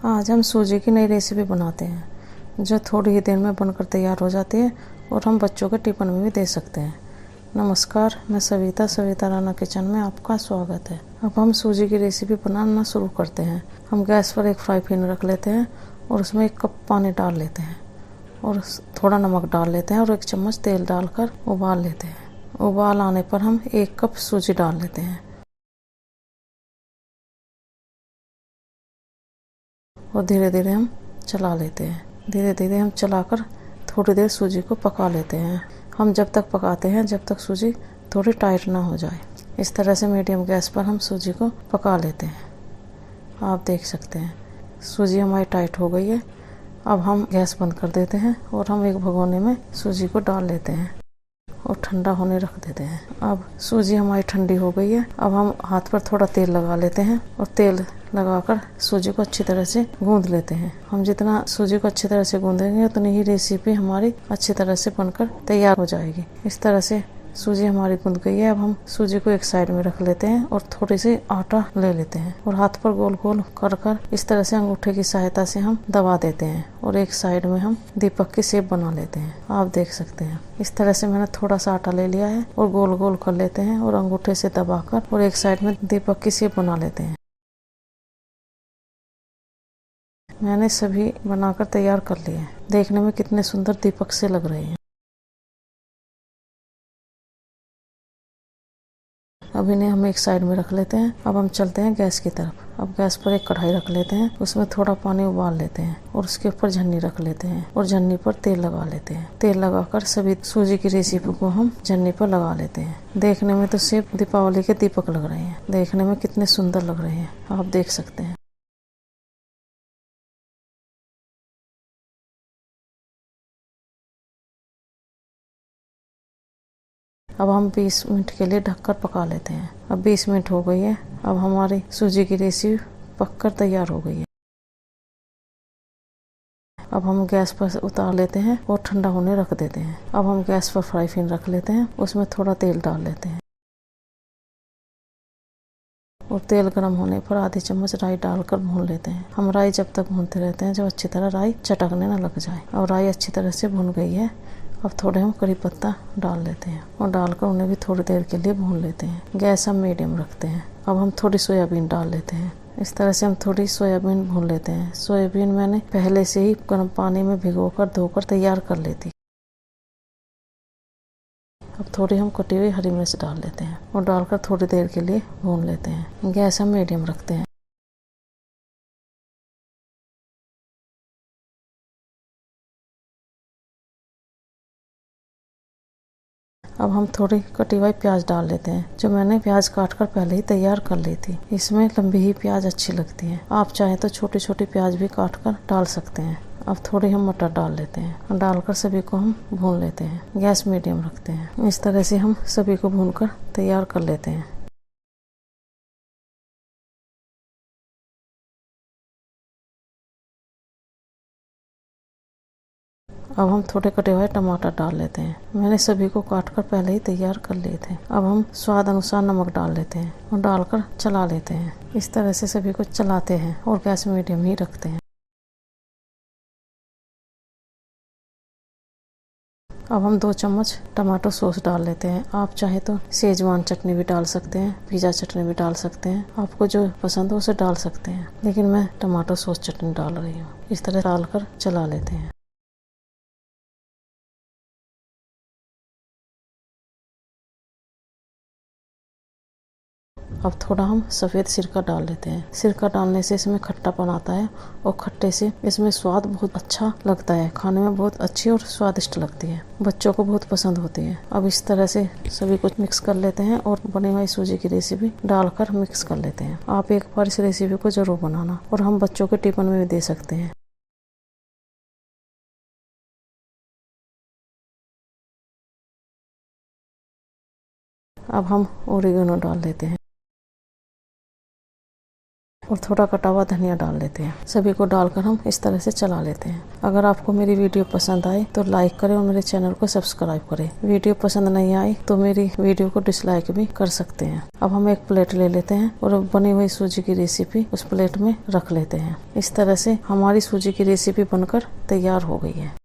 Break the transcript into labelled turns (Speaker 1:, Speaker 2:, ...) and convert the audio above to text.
Speaker 1: आज हम सूजी की नई रेसिपी बनाते हैं जो थोड़ी ही देर में बनकर तैयार हो जाती है और हम बच्चों के टिफ़िन में भी दे सकते हैं। नमस्कार, मैं सविता राणा किचन में आपका स्वागत है। अब हम सूजी की रेसिपी बनाना शुरू करते हैं। हम गैस पर एक फ्राई पैन रख लेते हैं और उसमें 1 कप पानी डाल लेते हैं और थोड़ा नमक डाल लेते हैं और 1 चम्मच तेल डालकर उबाल लेते हैं। उबाल आने पर हम 1 कप सूजी डाल लेते हैं और धीरे धीरे हम चला लेते हैं। धीरे धीरे हम चलाकर थोड़ी देर सूजी को पका लेते हैं। हम जब तक पकाते हैं जब तक सूजी थोड़ी टाइट ना हो जाए। इस तरह से मीडियम गैस पर हम सूजी को पका लेते हैं। आप देख सकते हैं सूजी हमारी टाइट हो गई है। अब हम गैस बंद कर देते हैं और हम एक भगोने में सूजी को डाल लेते हैं और ठंडा होने रख देते हैं। अब सूजी हमारी ठंडी हो गई है। अब हम हाथ पर थोड़ा तेल लगा लेते हैं और तेल लगाकर सूजी को अच्छी तरह से गूंद लेते हैं। हम जितना सूजी को अच्छी तरह से गूंदेंगे उतनी ही रेसिपी हमारी अच्छी तरह से बनकर तैयार हो जाएगी। इस तरह से सूजी हमारी गूंद गई है। अब हम सूजी को एक साइड में रख लेते हैं और थोड़ी सी आटा ले लेते हैं और हाथ पर गोल गोल कर इस तरह से अंगूठे की सहायता से हम दबा देते हैं और एक साइड में हम दीपक की शेप बना लेते हैं। आप देख सकते हैं इस तरह से मैंने थोड़ा सा आटा ले लिया है और गोल गोल कर लेते हैं और अंगूठे से दबाकर और एक साइड में दीपक की शेप बना लेते हैं। मैंने सभी बनाकर तैयार कर लिए हैं। देखने में कितने सुंदर दीपक से लग रहे हैं। अब इन्हें हम एक साइड में रख लेते हैं। अब हम चलते हैं गैस की तरफ। अब गैस पर एक कढ़ाई रख लेते हैं, उसमें थोड़ा पानी उबाल लेते हैं और उसके ऊपर झन्नी रख लेते हैं और झन्नी पर तेल लगा लेते हैं। तेल लगाकर सभी सूजी की रेसिपी को हम झन्नी पर लगा लेते हैं। देखने में तो सिर्फ दीपावली के दीपक लग रहे हैं। देखने में कितने सुंदर लग रहे हैं, आप देख सकते हैं। अब हम 20 मिनट के लिए ढककर पका लेते हैं। अब 20 मिनट हो गई है। अब हमारी सूजी की रेसिपी पककर तैयार हो गई है। अब हम गैस पर उतार लेते हैं और ठंडा होने रख देते हैं। अब हम गैस पर फ्राई पैन रख लेते हैं, उसमें थोड़ा तेल डाल लेते हैं और तेल गर्म होने पर आधी चम्मच राई डालकर भून लेते हैं। हम राई जब तक भूनते रहते हैं जब अच्छी तरह राई चटकने न लग जाए। अब राई अच्छी तरह से भून गई है। अब थोड़े हम करी पत्ता डाल लेते हैं और डालकर उन्हें भी थोड़ी देर के लिए भून लेते हैं। गैस हम मीडियम रखते हैं। अब हम थोड़ी सोयाबीन डाल लेते हैं। इस तरह से हम थोड़ी सोयाबीन भून लेते हैं। सोयाबीन मैंने पहले से ही गर्म पानी में भिगोकर धोकर तैयार कर ली थी। अब थोड़ी हम कटी हुई हरी मिर्च डाल लेते हैं और डालकर थोड़ी देर के लिए भून लेते हैं। गैस हम मीडियम रखते हैं। अब हम थोड़ी कटी हुई प्याज डाल लेते हैं जो मैंने प्याज काट कर पहले ही तैयार कर ली थी। इसमें लंबी ही प्याज अच्छी लगती है। आप चाहे तो छोटी छोटी प्याज भी काट कर डाल सकते हैं। अब थोड़ी हम मटर डाल लेते हैं। डालकर सभी को हम भून लेते हैं। गैस मीडियम रखते हैं। इस तरह से हम सभी को भूनकर तैयार कर लेते हैं। अब हम थोड़े कटे हुए टमाटर डाल लेते हैं। मैंने सभी को काट कर पहले ही तैयार कर लिए थे। अब हम स्वाद अनुसार नमक डाल लेते हैं और डालकर चला लेते हैं। इस तरह से सभी को चलाते हैं और गैस मीडियम ही रखते हैं। अब हम 2 चम्मच टमाटो सॉस डाल लेते हैं। आप चाहे तो शेजवान चटनी भी डाल सकते हैं, पिज़्ज़ा चटनी भी डाल सकते हैं। आपको जो पसंद हो उसे डाल सकते हैं, लेकिन मैं टमाटो सॉस चटनी डाल रही हूँ। इस तरह डालकर चला लेते हैं। अब थोड़ा हम सफ़ेद सिरका डाल लेते हैं। सिरका डालने से इसमें खट्टापन आता है और खट्टे से इसमें स्वाद बहुत अच्छा लगता है। खाने में बहुत अच्छी और स्वादिष्ट लगती है। बच्चों को बहुत पसंद होती है। अब इस तरह से सभी कुछ मिक्स कर लेते हैं और बनी हुई सूजी की रेसिपी डालकर मिक्स कर लेते हैं। आप एक बार इस रेसिपी को जरूर बनाना और हम बच्चों के टिफिन में भी दे सकते हैं। अब हम ओरिगेनो डाल लेते हैं। और थोड़ा कटा हुआ धनिया डाल लेते हैं। सभी को डालकर हम इस तरह से चला लेते हैं। अगर आपको मेरी वीडियो पसंद आए तो लाइक करें और मेरे चैनल को सब्सक्राइब करें। वीडियो पसंद नहीं आई तो मेरी वीडियो को डिसलाइक भी कर सकते हैं। अब हम एक प्लेट ले लेते हैं और बनी हुई सूजी की रेसिपी उस प्लेट में रख लेते हैं। इस तरह से हमारी सूजी की रेसिपी बनकर तैयार हो गई है।